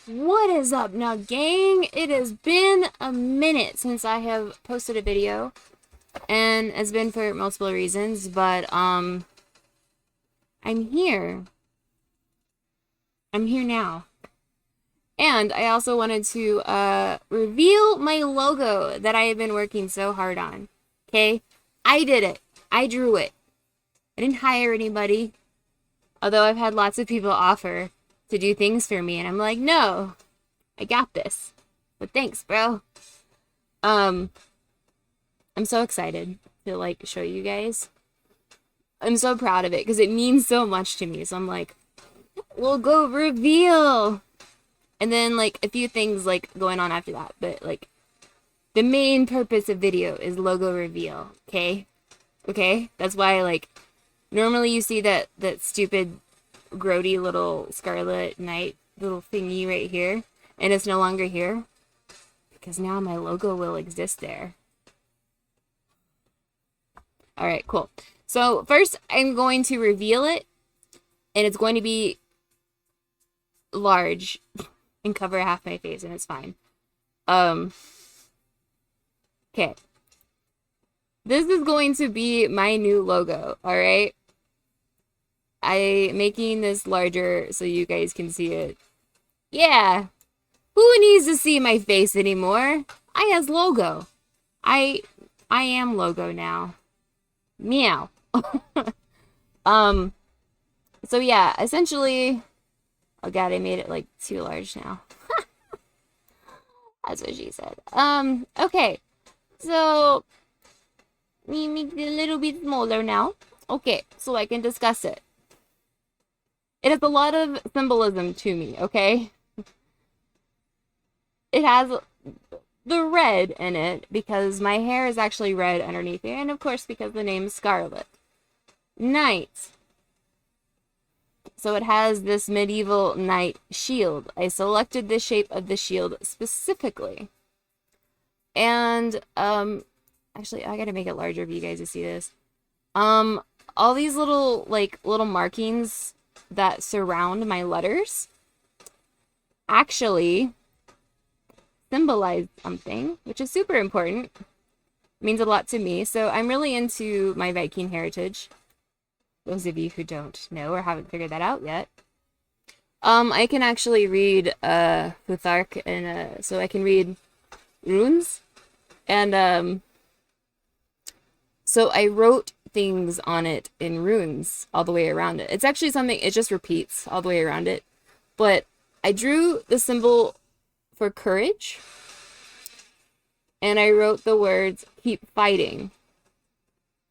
What is up now, gang? It has been a minute since I have posted a video, and it's been for multiple reasons, but I'm here. I'm here now. And I also wanted to reveal my logo that I have been working so hard on. Okay? I did it. I drew it. I didn't hire anybody. Although I've had lots of people offer to do things for me, and I'm like, no, I got this. But thanks, bro. I'm so excited to like show you guys. I'm so proud of it because it means so much to me. So I'm like, we'll go reveal. And then like a few things like going on after that, but like the main purpose of video is logo reveal, okay? Okay? That's why like normally you see that stupid grody little Scarlet Knight little thingy right here, and it's no longer here because now my logo will exist there. All right, cool. So first I'm going to reveal it, and it's going to be large and cover half my face, and it's fine. Okay. This is going to be my new logo, all right? I'm making this larger so you guys can see it. Yeah. Who needs to see my face anymore? I has logo. I am logo now. Meow. So yeah, essentially, oh god, I made it like too large now. That's what she said. Okay. So let me make it a little bit smaller now. Okay, so I can discuss it. It has a lot of symbolism to me, okay? It has the red in it because my hair is actually red underneath here, and of course because the name's Scarlet Knight. So it has this medieval knight shield. I selected the shape of the shield specifically. And actually I gotta make it larger for you guys to see this. All these little markings that surround my letters actually symbolize something, which is super important. It means a lot to me. So I'm really into my Viking heritage. Those of you who don't know or haven't figured that out yet. I can actually read Futhark, and so I can read runes. And so I wrote things on it in runes all the way around it. It's actually something, it just repeats all the way around it. But I drew the symbol for courage, and I wrote the words keep fighting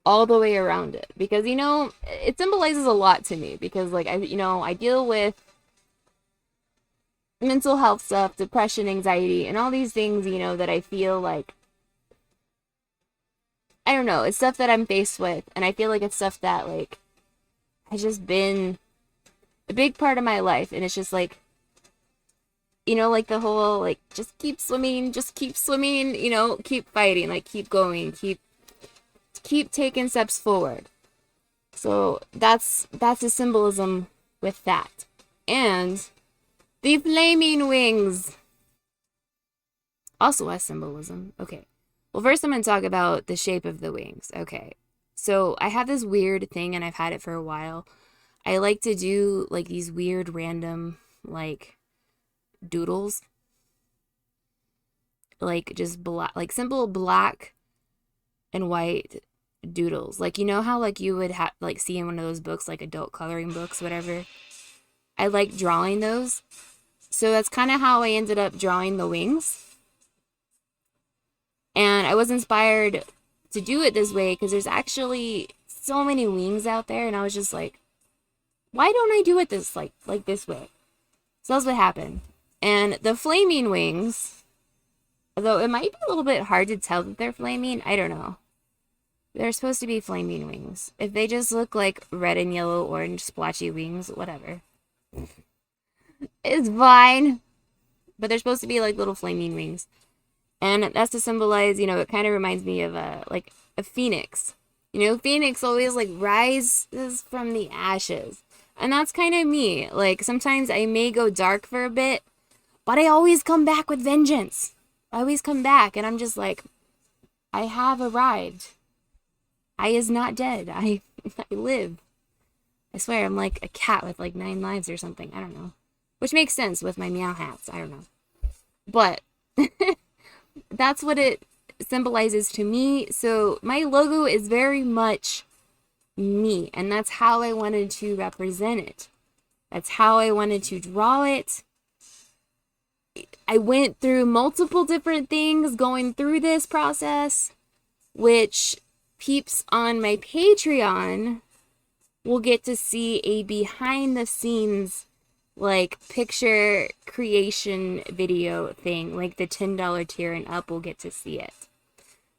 all the way around it, because you know it symbolizes a lot to me, because like I deal with mental health stuff, depression, anxiety, and all these things, you know, that I feel like, I don't know, it's stuff that I'm faced with, and I feel like it's stuff that like has just been a big part of my life, and it's just like, you know, like the whole like just keep swimming, you know, keep fighting, like keep going, keep taking steps forward. So that's a symbolism with that. And the flaming wings also has symbolism. Okay. Well, first I'm going to talk about the shape of the wings. Okay. So I have this weird thing, and I've had it for a while. I like to do like these weird random like doodles. Like just black, like simple black and white doodles. Like, you know how like you would have like see in one of those books, like adult coloring books, whatever. I like drawing those. So that's kind of how I ended up drawing the wings. And I was inspired to do it this way because there's actually so many wings out there, and I was just like, why don't I do it this like this way? So that's what happened. And the flaming wings, although it might be a little bit hard to tell that they're flaming, I don't know. They're supposed to be flaming wings. If they just look like red and yellow, orange, splotchy wings, whatever. It's fine. But they're supposed to be like little flaming wings. And that's to symbolize, you know, it kind of reminds me of like a phoenix. You know, phoenix always like rises from the ashes. And that's kind of me. Like sometimes I may go dark for a bit, But I always come back with vengeance. I always come back, and I'm just like, I have arrived. I is not dead. I live. I swear, I'm like a cat with like 9 lives or something. I don't know. Which makes sense with my meow hats. I don't know. But that's what it symbolizes to me. So my logo is very much me, and that's how I wanted to represent it. That's how I wanted to draw it. I went through multiple different things going through this process, which peeps on my Patreon will get to see a behind the scenes like picture creation video thing, like the $10 tier and up will get to see it.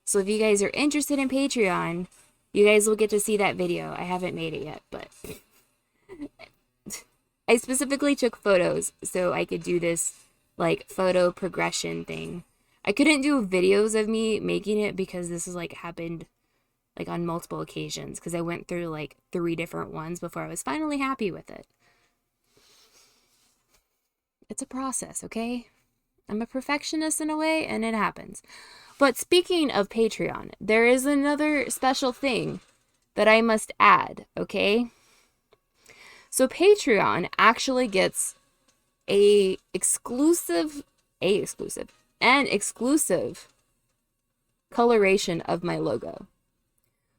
So if you guys are interested in Patreon, you guys will get to see that video. I haven't made it yet, but I specifically took photos so I could do this like photo progression thing. I couldn't do videos of me making it because this is like happened like on multiple occasions because I went through like 3 different ones before I was finally happy with it. It's a process, okay? I'm a perfectionist in a way, and it happens. But speaking of Patreon, there is another special thing that I must add, okay? So Patreon actually gets an exclusive coloration of my logo,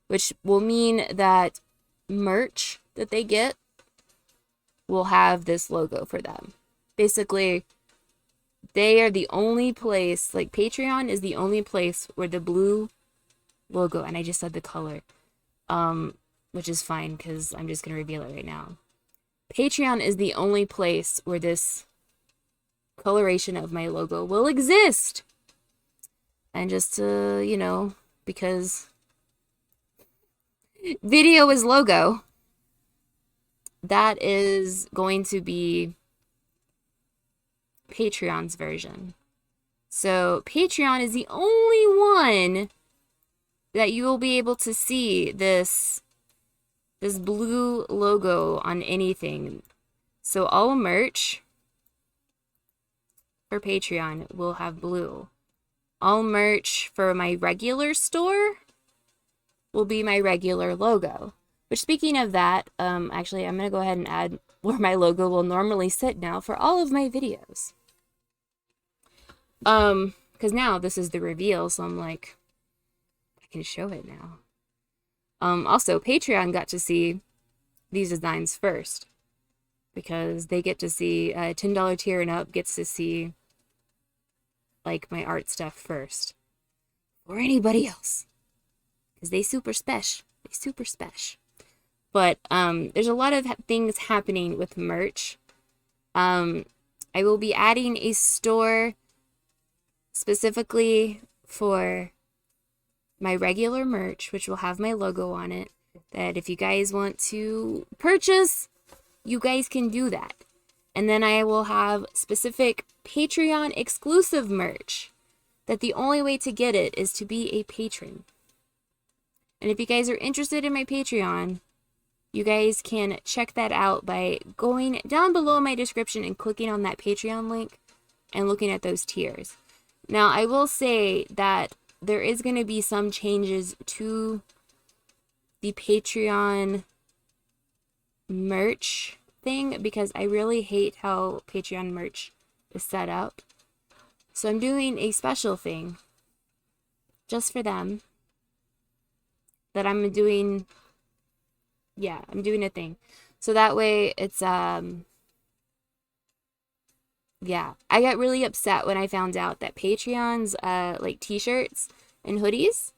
which will mean that merch that they get will have this logo for them. Basically, they are the only place, like Patreon is the only place where the blue logo, and I just said the color, which is fine because I'm just going to reveal it right now. Patreon is the only place where this coloration of my logo will exist. And just to, you know, because video is logo, that is going to be Patreon's version. So Patreon is the only one that you will be able to see this blue logo on anything. So all merch for Patreon will have blue. All merch for my regular store will be my regular logo. Which, speaking of that, actually I'm going to go ahead and add where my logo will normally sit now for all of my videos. Because now this is the reveal, so I'm like, I can show it now. Also, Patreon got to see these designs first, because they get to see, $10 tier and up gets to see, like, my art stuff first. Or anybody else. Because they super special. They super special. But, there's a lot of things happening with merch. I will be adding a store specifically for my regular merch, which will have my logo on it, that if you guys want to purchase, you guys can do that. And then I will have specific Patreon exclusive merch that the only way to get it is to be a patron. And if you guys are interested in my Patreon, you guys can check that out by going down below my description and clicking on that Patreon link and looking at those tiers. Now, I will say that there is going to be some changes to the Patreon merch thing because I really hate how Patreon merch is set up. So I'm doing a special thing just for them that I'm doing. Yeah, I'm doing a thing. So that way it's, yeah, I got really upset when I found out that Patreon's, like, t-shirts and hoodies,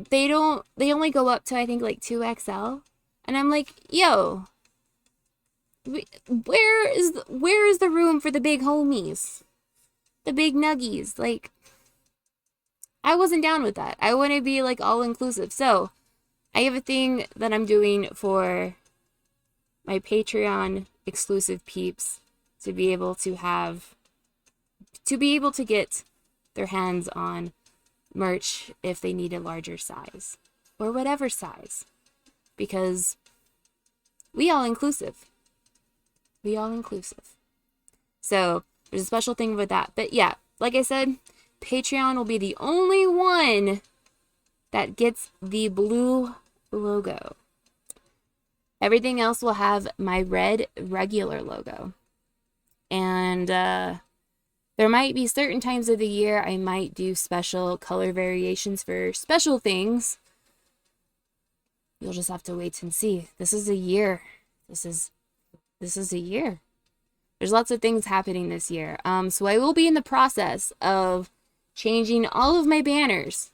they only go up to, I think, like, 2XL. And I'm like, yo, where is the room for the big homies? The big nuggies? Like, I wasn't down with that. I want to be, like, all-inclusive. So, I have a thing that I'm doing for my Patreon exclusive peeps to be able to get their hands on merch if they need a larger size or whatever size, because we all inclusive. So there's a special thing with that. But yeah, like I said, Patreon will be the only one that gets the blue logo. Everything else will have my red regular logo. And there might be certain times of the year I might do special color variations for special things. You'll just have to wait and see. This is a year. This is a year. There's lots of things happening this year. So I will be in the process of changing all of my banners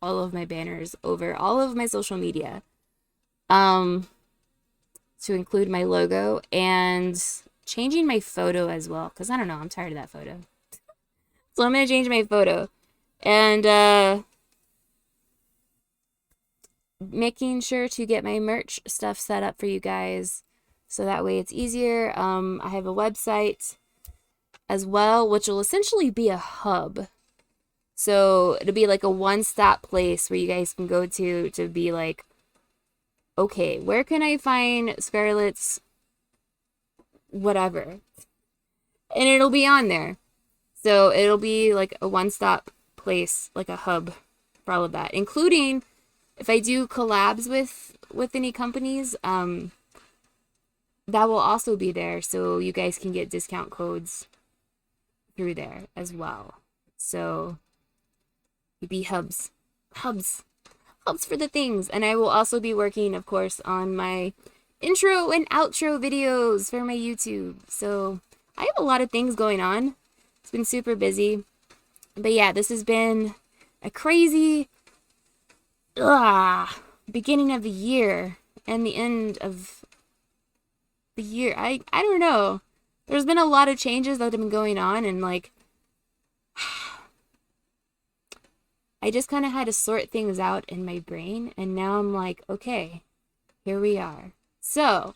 over all of my social media to include my logo, and changing my photo as well, because I don't know, I'm tired of that photo. So I'm going to change my photo, and making sure to get my merch stuff set up for you guys, so that way it's easier. I have a website as well, which will essentially be a hub. So it'll be like a one-stop place where you guys can go to be like, okay, where can I find Scarlett's whatever? And it'll be on there. So it'll be like a one-stop place, like a hub for all of that, including if I do collabs with any companies, that will also be there, so you guys can get discount codes through there as well. So it'd be hubs for the things. And I will also be working, of course, on my intro and outro videos for my YouTube. So I have a lot of things going on. It's been super busy. But yeah, this has been a crazy beginning of the year and the end of the year. I don't know. There's been a lot of changes that have been going on, and like I just kind of had to sort things out in my brain, and now I'm like, okay, here we are. So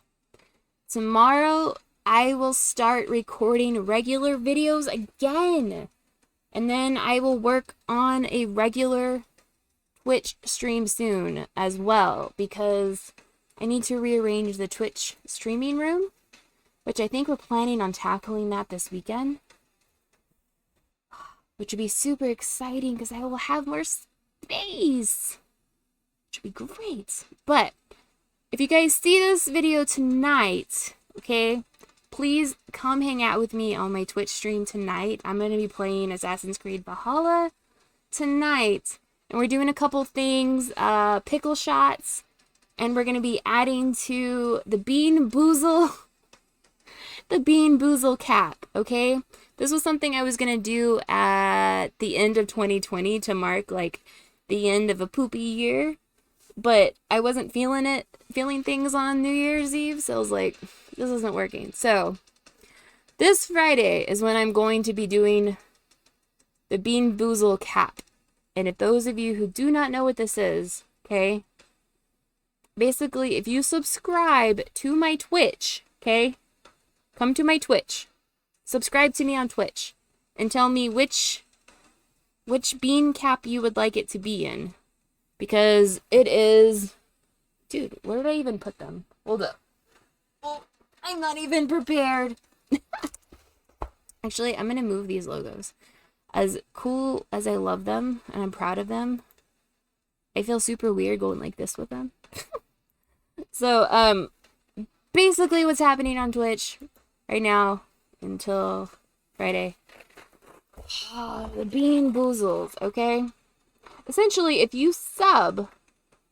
tomorrow I will start recording regular videos again, and then I will work on a regular Twitch stream soon as well, because I need to rearrange the Twitch streaming room, which I think we're planning on tackling that this weekend, which would be super exciting because I will have more space, which would be great. But if you guys see this video tonight, okay, please come hang out with me on my Twitch stream tonight. I'm going to be playing Assassin's Creed Valhalla tonight, and we're doing a couple things, pickle shots, and we're going to be adding to the Bean Boozle cap, okay? This was something I was going to do at the end of 2020 to mark, like, the end of a poopy year, but I wasn't feeling things on New Year's Eve, so I was like, this isn't working. So this Friday is when I'm going to be doing the Bean Boozle cap. And if those of you who do not know what this is, okay, basically, if you subscribe to my Twitch, okay, come to my Twitch, subscribe to me on Twitch, and tell me which bean cap you would like it to be in, because it is, dude, where did I even put them? Hold up. Oh, I'm not even prepared. Actually, I'm gonna move these logos. As cool as I love them and I'm proud of them, I feel super weird going like this with them. So, basically what's happening on Twitch right now until Friday. The Bean Boozles, okay? Essentially, if you sub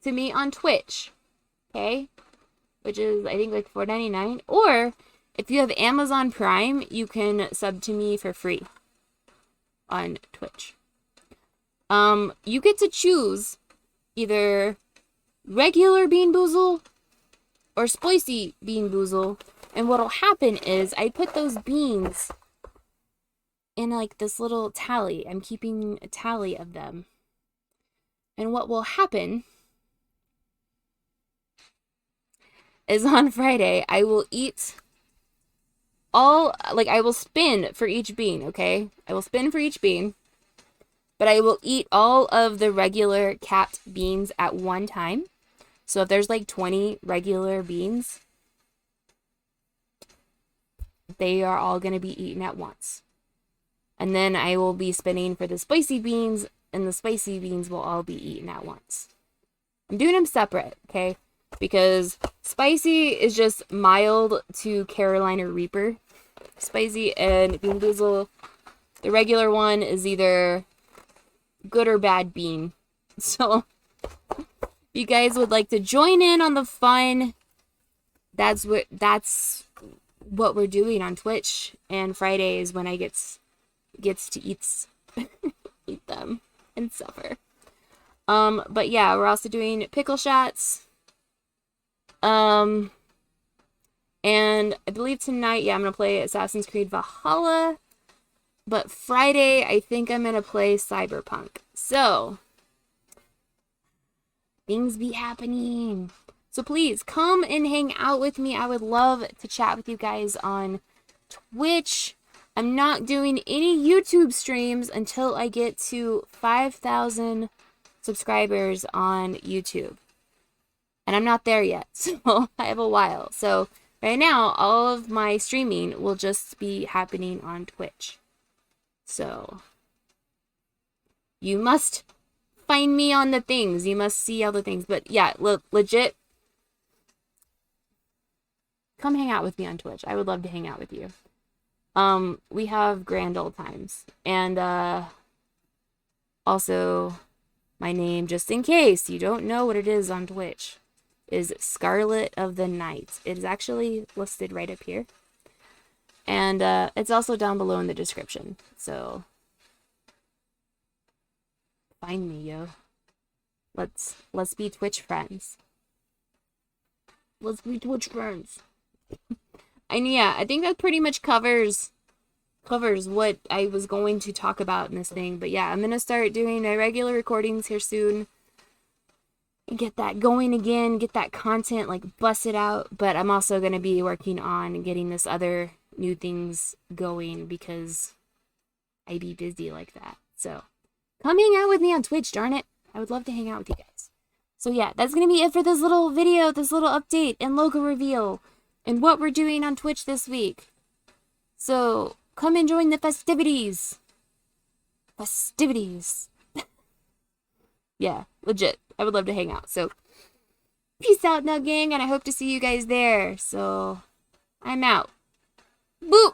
to me on Twitch, okay, which is, I think, like $4.99, or if you have Amazon Prime, you can sub to me for free on Twitch. You get to choose either regular Bean Boozle or spicy Bean Boozle, and what'll happen is I put those beans in like this little tally. I'm keeping a tally of them, and what will happen is on Friday I will eat all, like, I will spin for each bean, okay? I will spin for each bean, but I will eat all of the regular capped beans at one time. So if there's like 20 regular beans, they are all going to be eaten at once. And then I will be spinning for the spicy beans, and the spicy beans will all be eaten at once. I'm doing them separate, okay? Because spicy is just mild to Carolina Reaper spicy, and Bean Boozle, the regular one, is either good or bad bean. So, if you guys would like to join in on the fun, that's what we're doing on Twitch. And Friday is when I gets to eat them and suffer. But yeah, we're also doing pickle shots. And I believe tonight, yeah, I'm gonna play Assassin's Creed Valhalla. But Friday, I think I'm gonna play Cyberpunk. So, things be happening. So please, come and hang out with me. I would love to chat with you guys on Twitch. I'm not doing any YouTube streams until I get to 5,000 subscribers on YouTube. And I'm not there yet, so I have a while. So right now, all of my streaming will just be happening on Twitch. So you must find me on the things. You must see all the things. But yeah, legit, come hang out with me on Twitch. I would love to hang out with you. We have grand old times. And also, my name, just in case you don't know what it is on Twitch, is Scarlet of the Night. It is actually listed right up here. And it's also down below in the description. So find me, yo. Let's be Twitch friends. Let's be Twitch friends. And yeah, I think that pretty much covers what I was going to talk about in this thing. But yeah, I'm gonna start doing my regular recordings here soon. And get that going again, get that content, like, busted out. But I'm also going to be working on getting this other new things going because I be busy like that. So, come hang out with me on Twitch, darn it. I would love to hang out with you guys. So yeah, that's going to be it for this little video, this little update and logo reveal and what we're doing on Twitch this week. So, come and join the festivities. Festivities. Yeah, legit. I would love to hang out. So, peace out now, gang, and I hope to see you guys there. So, I'm out. Boop!